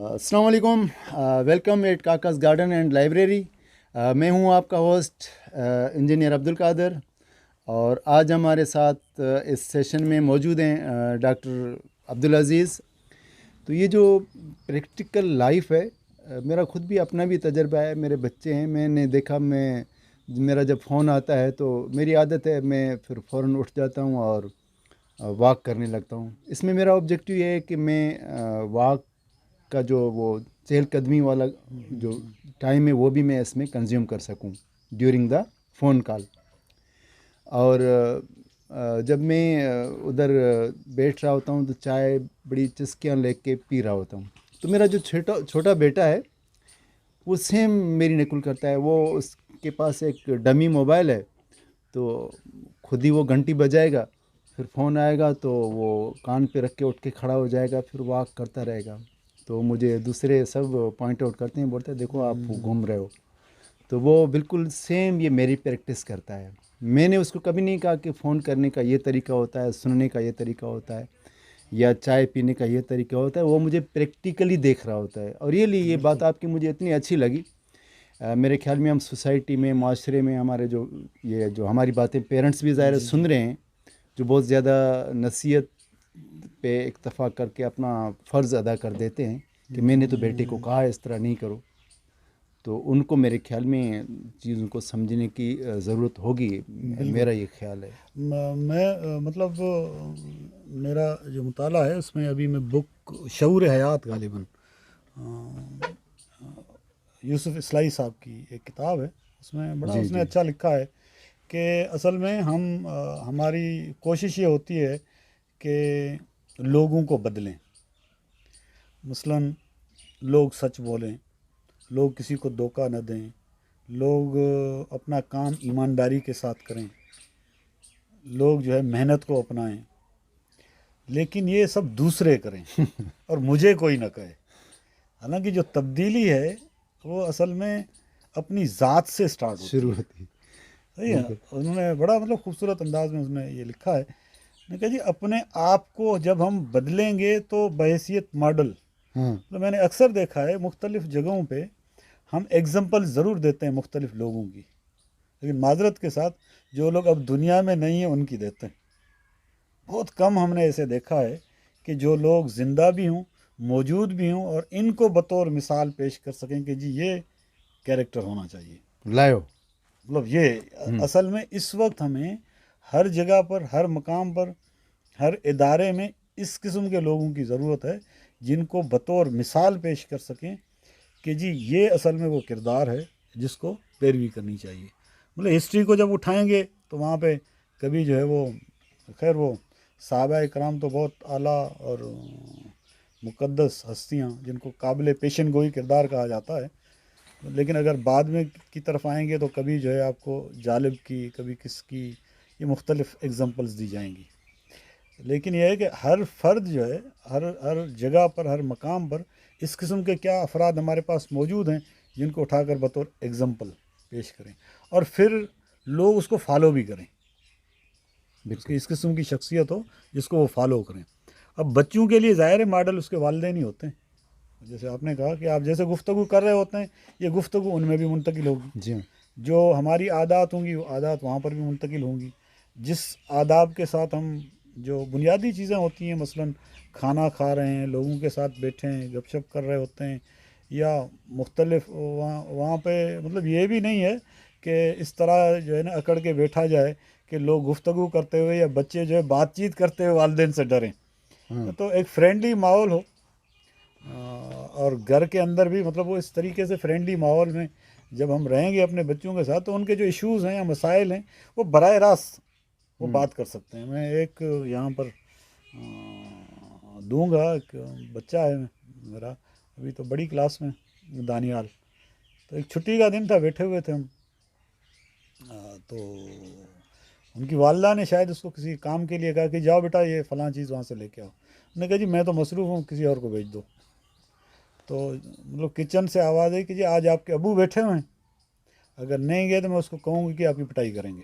السلام علیکم. Welcome at Kaka's garden and library. میں ہوں آپ کا ہوسٹ انجینئر عبدالقادر، اور آج ہمارے ساتھ اس سیشن میں موجود ہیں ڈاکٹر عبدالعزیز. تو یہ جو پریکٹیکل لائف ہے، میرا خود بھی اپنا بھی تجربہ ہے. میرے بچے ہیں، میں نے دیکھا، میرا جب فون آتا ہے تو میری عادت ہے میں پھر فوراً اٹھ جاتا ہوں اور واک کرنے لگتا ہوں. اس میں میرا آبجیکٹیو یہ ہے کہ میں واک کا جو وہ چہل قدمی والا جو ٹائم ہے وہ بھی میں اس میں کنزیوم کر سکوں ڈیورنگ دا فون کال. اور جب میں ادھر بیٹھ رہا ہوتا ہوں تو چائے بڑی چسکیاں لے کے پی رہا ہوتا ہوں. تو میرا جو چھوٹا بیٹا ہے وہ سیم میری نقل کرتا ہے. وہ اس کے پاس ایک ڈمی موبائل ہے، تو خود ہی وہ گھنٹی بجائے گا، پھر فون آئے گا تو وہ کان پہ رکھ کے اٹھ کے کھڑا ہو جائے گا، پھر واک کرتا رہے گا. تو مجھے دوسرے سب پوائنٹ آؤٹ کرتے ہیں، بولتے ہیں دیکھو آپ گھوم رہے ہو. تو وہ بالکل سیم یہ میری پریکٹس کرتا ہے. میں نے اس کو کبھی نہیں کہا کہ فون کرنے کا یہ طریقہ ہوتا ہے، سننے کا یہ طریقہ ہوتا ہے، یا چائے پینے کا یہ طریقہ ہوتا ہے. وہ مجھے پریکٹیکلی دیکھ رہا ہوتا ہے. اور یہ بات آپ کی مجھے اتنی اچھی لگی. میرے خیال میں ہم سوسائٹی میں، معاشرے میں ہمارے جو ہماری باتیں پیرنٹس بھی ظاہر سن رہے ہیں، جو بہت زیادہ نصیحت پہ اکتفا کر کے اپنا فرض ادا کر دیتے ہیں کہ میں نے تو بیٹے کو کہا اس طرح نہیں کرو. تو ان کو میرے خیال میں چیزوں کو سمجھنے کی ضرورت ہوگی. میرا یہ خیال ہے. میں مطلب میرا جو مطالعہ ہے اس میں ابھی میں بک شعور حیات غالباً یوسف اصلاحی صاحب کی ایک کتاب ہے. اس میں بڑا جی اس نے جی اچھا لکھا ہے کہ اصل میں ہماری کوشش یہ ہوتی ہے کہ لوگوں کو بدلیں. مثلاً لوگ سچ بولیں، لوگ کسی کو دھوکہ نہ دیں، لوگ اپنا کام ایمانداری کے ساتھ کریں، لوگ جو ہے محنت کو اپنائیں. لیکن یہ سب دوسرے کریں اور مجھے کوئی نہ کہے. حالانکہ جو تبدیلی ہے وہ اصل میں اپنی ذات سے سٹارٹ ہوتی شروع ہے. ہوتی. صحیح ہے. بالکل. انہوں نے بڑا خوبصورت انداز میں اس نے یہ لکھا ہے. نے کہا جی اپنے آپ کو جب ہم بدلیں گے تو بحیثیت ماڈل. ہاں تو میں نے اکثر دیکھا ہے مختلف جگہوں پہ ہم ایگزامپل ضرور دیتے ہیں مختلف لوگوں کی، لیکن معذرت کے ساتھ جو لوگ اب دنیا میں نہیں ہیں ان کی دیتے ہیں. بہت کم ہم نے ایسے دیکھا ہے کہ جو لوگ زندہ بھی ہوں، موجود بھی ہوں، اور ان کو بطور مثال پیش کر سکیں کہ جی یہ کیریکٹر ہونا چاہیے. لائیو. مطلب یہ اصل میں اس وقت ہمیں ہر جگہ پر، ہر مقام پر، ہر ادارے میں اس قسم کے لوگوں کی ضرورت ہے جن کو بطور مثال پیش کر سکیں کہ جی یہ اصل میں وہ کردار ہے جس کو پیروی کرنی چاہیے. مطلب ہسٹری کو جب اٹھائیں گے تو وہاں پہ کبھی جو ہے وہ خیر وہ صحابہ کرام تو بہت اعلیٰ اور مقدس ہستیاں جن کو قابل پیشن گوئی کردار کہا جاتا ہے، لیکن اگر بعد میں کی طرف آئیں گے تو کبھی جو ہے آپ کو جالب کی، کبھی کس کی، یہ مختلف ایگزامپلز دی جائیں گی. لیکن یہ ہے کہ ہر فرد جو ہے ہر جگہ پر، ہر مقام پر اس قسم کے کیا افراد ہمارے پاس موجود ہیں جن کو اٹھا کر بطور ایگزامپل پیش کریں، اور پھر لوگ اس کو فالو بھی کریں. اس کی اس قسم کی شخصیت ہو جس کو وہ فالو کریں. اب بچوں کے لیے ظاہر ماڈل اس کے والدین ہی ہوتے ہیں. جیسے آپ نے کہا کہ آپ جیسے گفتگو کر رہے ہوتے ہیں، یہ گفتگو ان میں بھی منتقل ہوگی. جی ہاں. جو ہماری عادات ہوں گی وہ عادات وہاں پر بھی منتقل ہوں گی. جس آداب کے ساتھ ہم جو بنیادی چیزیں ہوتی ہیں، مثلاً کھانا کھا رہے ہیں، لوگوں کے ساتھ بیٹھے ہیں، گپ شپ کر رہے ہوتے ہیں، یا مختلف وہاں پہ مطلب یہ بھی نہیں ہے کہ اس طرح جو ہے نا اکڑ کے بیٹھا جائے کہ لوگ گفتگو کرتے ہوئے یا بچے جو ہے بات چیت کرتے ہوئے والدین سے ڈریں. ہاں تو ایک فرینڈلی ماحول ہو، اور گھر کے اندر بھی مطلب وہ اس طریقے سے فرینڈلی ماحول میں جب ہم رہیں گے اپنے بچوں کے ساتھ تو ان کے جو ایشوز ہیں یا مسائل ہیں وہ براہ راست وہ بات کر سکتے ہیں. میں ایک یہاں پر دوں گا. ایک بچہ ہے میرا ابھی تو بڑی کلاس میں، دانیال. تو ایک چھٹی کا دن تھا، بیٹھے ہوئے تھے ہم، تو ان کی والدہ نے شاید اس کو کسی کام کے لیے کہا کہ جاؤ بیٹا یہ فلاں چیز وہاں سے لے کے آؤ. انہوں نے کہا جی میں تو مصروف ہوں، کسی اور کو بھیج دو. تو مطلب کچن سے آواز آئی کہ جی آج آپ کے ابو بیٹھے ہوئے ہیں، اگر نہیں گئے تو میں اس کو کہوں گی کہ آپ کی پٹائی کریں گے.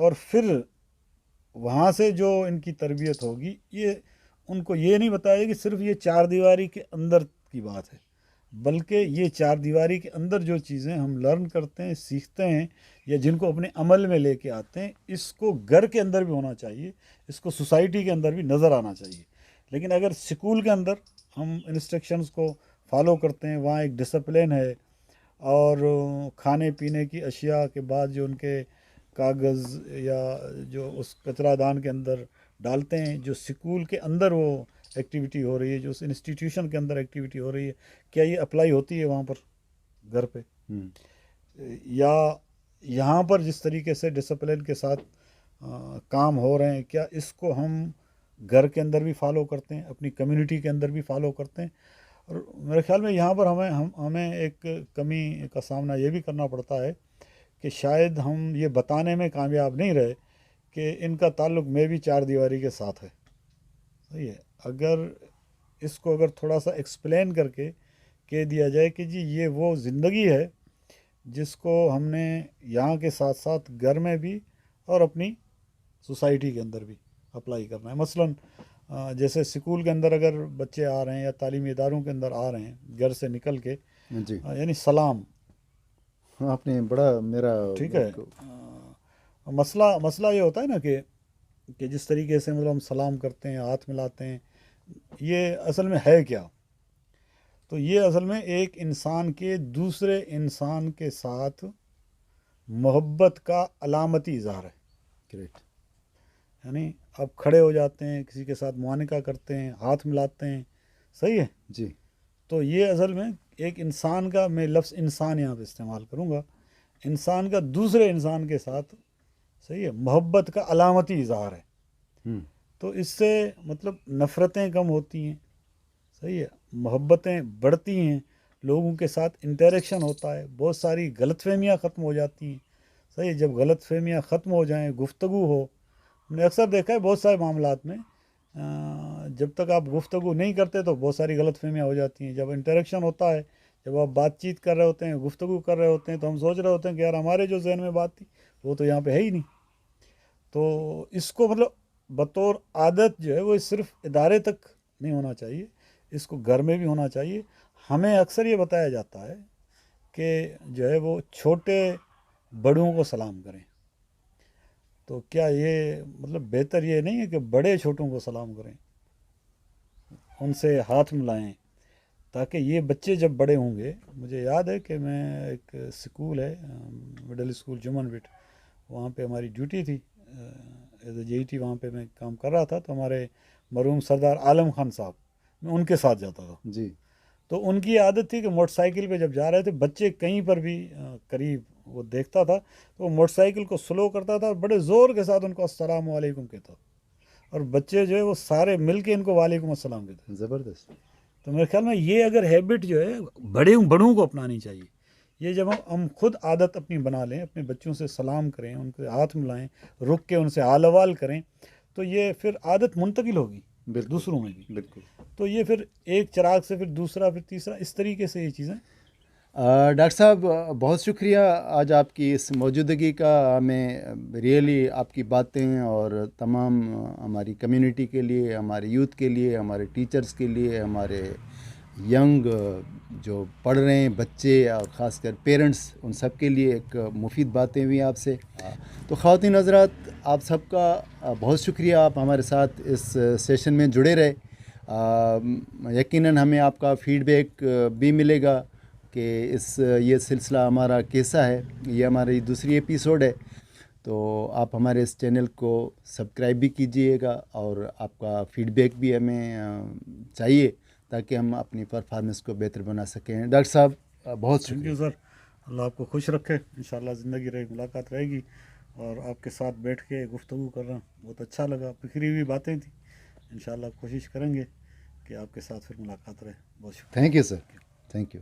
اور پھر وہاں سے جو ان کی تربیت ہوگی یہ ان کو یہ نہیں بتایا کہ صرف یہ چار دیواری کے اندر کی بات ہے، بلکہ یہ چار دیواری کے اندر جو چیزیں ہم لرن کرتے ہیں، سیکھتے ہیں، یا جن کو اپنے عمل میں لے کے آتے ہیں، اس کو گھر کے اندر بھی ہونا چاہیے، اس کو سوسائٹی کے اندر بھی نظر آنا چاہیے۔ لیکن اگر اسکول کے اندر ہم انسٹرکشنز کو فالو کرتے ہیں، وہاں ایک ڈسپلن ہے، اور کھانے پینے کی اشیاء کے بعد جو ان کے کاغذ یا جو اس کچرا دان کے اندر ڈالتے ہیں، جو سکول کے اندر وہ ایکٹیویٹی ہو رہی ہے، جو اس انسٹیٹیوشن کے اندر ایکٹیویٹی ہو رہی ہے، کیا یہ اپلائی ہوتی ہے وہاں پر گھر پہ؟ یا یہاں پر جس طریقے سے ڈسپلن کے ساتھ کام ہو رہے ہیں، کیا اس کو ہم گھر کے اندر بھی فالو کرتے ہیں، اپنی کمیونٹی کے اندر بھی فالو کرتے ہیں؟ اور میرے خیال میں یہاں پر ہمیں ایک کمی کا سامنا یہ بھی کرنا پڑتا ہے کہ شاید ہم یہ بتانے میں کامیاب نہیں رہے کہ ان کا تعلق میں بھی چار دیواری کے ساتھ ہے۔ صحیح ہے، اگر تھوڑا سا ایکسپلین کر کے کہہ دیا جائے کہ جی یہ وہ زندگی ہے جس کو ہم نے یہاں کے ساتھ ساتھ گھر میں بھی اور اپنی سوسائٹی کے اندر بھی اپلائی کرنا ہے۔ مثلاً جیسے سکول کے اندر اگر بچے آ رہے ہیں یا تعلیمی اداروں کے اندر آ رہے ہیں گھر سے نکل کے، جی یعنی سلام، آپ نے بڑا میرا ٹھیک ہے، مسئلہ یہ ہوتا ہے نا کہ جس طریقے سے مطلب ہم سلام کرتے ہیں، ہاتھ ملاتے ہیں، یہ اصل میں ہے کیا؟ تو یہ اصل میں ایک انسان کے دوسرے انسان کے ساتھ محبت کا علامتی اظہار ہے۔ گریٹ، یعنی آپ کھڑے ہو جاتے ہیں، کسی کے ساتھ معانقہ کرتے ہیں، ہاتھ ملاتے ہیں، صحیح ہے؟ جی تو یہ اصل میں ایک انسان کا، میں لفظ انسان یہاں پہ استعمال کروں گا، انسان کا دوسرے انسان کے ساتھ، صحیح ہے، محبت کا علامتی اظہار ہے۔ تو اس سے مطلب نفرتیں کم ہوتی ہیں، صحیح ہے، محبتیں بڑھتی ہیں، لوگوں کے ساتھ انٹریکشن ہوتا ہے، بہت ساری غلط فہمیاں ختم ہو جاتی ہیں۔ صحیح ہے، جب غلط فہمیاں ختم ہو جائیں، گفتگو ہو، ہم نے اکثر دیکھا ہے بہت سارے معاملات میں جب تک آپ گفتگو نہیں کرتے تو بہت ساری غلط فہمیاں ہو جاتی ہیں۔ جب انٹریکشن ہوتا ہے، جب آپ بات چیت کر رہے ہوتے ہیں، گفتگو کر رہے ہوتے ہیں، تو ہم سوچ رہے ہوتے ہیں کہ یار ہمارے جو ذہن میں بات تھی وہ تو یہاں پہ ہے ہی نہیں۔ تو اس کو مطلب بطور عادت جو ہے وہ صرف ادارے تک نہیں ہونا چاہیے، اس کو گھر میں بھی ہونا چاہیے۔ ہمیں اکثر یہ بتایا جاتا ہے کہ جو ہے وہ چھوٹے بڑوں کو سلام کریں، تو کیا یہ مطلب بہتر یہ نہیں ہے کہ بڑے چھوٹوں کو سلام کریں، ان سے ہاتھ ملائیں، تاکہ یہ بچے جب بڑے ہوں گے؟ مجھے یاد ہے کہ میں ایک سکول ہے مڈل اسکول جمن بٹ، وہاں پہ ہماری ڈیوٹی تھی، ایز اے JET وہاں پہ میں کام کر رہا تھا، تو ہمارے مرحوم سردار عالم خان صاحب، میں ان کے ساتھ جاتا تھا۔ جی تو ان کی عادت تھی کہ موٹر سائیکل پہ جب جا رہے تھے، بچے کہیں پر بھی قریب وہ دیکھتا تھا تو وہ موٹر سائیکل کو سلو کرتا تھا اور بڑے زور کے ساتھ ان کو السلام علیکم کہتا، اور بچے جو ہے وہ سارے مل کے ان کو وعلیکم السلام کہتے۔ زبردست، تو میرے خیال میں یہ اگر ہیبٹ جو ہے بڑوں کو اپنانی چاہیے، یہ جب ہم خود عادت اپنی بنا لیں، اپنے بچوں سے سلام کریں، ان کے ہاتھ ملائیں، رک کے ان سے حال احوال کریں، تو یہ پھر عادت منتقل ہوگی بالکل دوسروں میں بھی۔ بالکل۔ تو یہ پھر ایک چراغ سے پھر دوسرا، پھر تیسرا، اس طریقے سے یہ چیزیں۔ ڈاکٹر صاحب بہت شکریہ آج آپ کی اس موجودگی کا، ہمیں ریئلی آپ کی باتیں اور تمام ہماری کمیونٹی کے لیے، ہمارے یوتھ کے لیے، ہمارے ٹیچرز کے لیے، ہمارے ینگ جو پڑھ رہے ہیں بچے اور خاص کر پیرنٹس، ان سب کے لیے ایک مفید باتیں ہوئی آپ سے۔ تو خواتین حضرات، آپ سب کا بہت شکریہ، آپ ہمارے ساتھ اس سیشن میں جڑے رہے۔ یقیناً ہمیں آپ کا فیڈ بیک بھی ملے گا کہ یہ سلسلہ ہمارا کیسا ہے۔ یہ ہماری دوسری ایپیسوڈ ہے، تو آپ ہمارے اس چینل کو سبسکرائب بھی کیجئے گا، اور آپ کا فیڈ بیک بھی ہمیں چاہیے تاکہ ہم اپنی پرفارمنس کو بہتر بنا سکیں۔ ڈاکٹر صاحب بہت تھینک شکریہ۔ یو سر، اللہ آپ کو خوش رکھے، انشاءاللہ زندگی رہے، ملاقات رہے گی، اور آپ کے ساتھ بیٹھ کے گفتگو کر رہا ہوں، بہت اچھا لگا، بکھری ہوئی باتیں تھیں، انشاءاللہ کوشش کریں گے کہ آپ کے ساتھ پھر ملاقات رہے۔ بہت شکریہ۔ Thank you sir, thank you.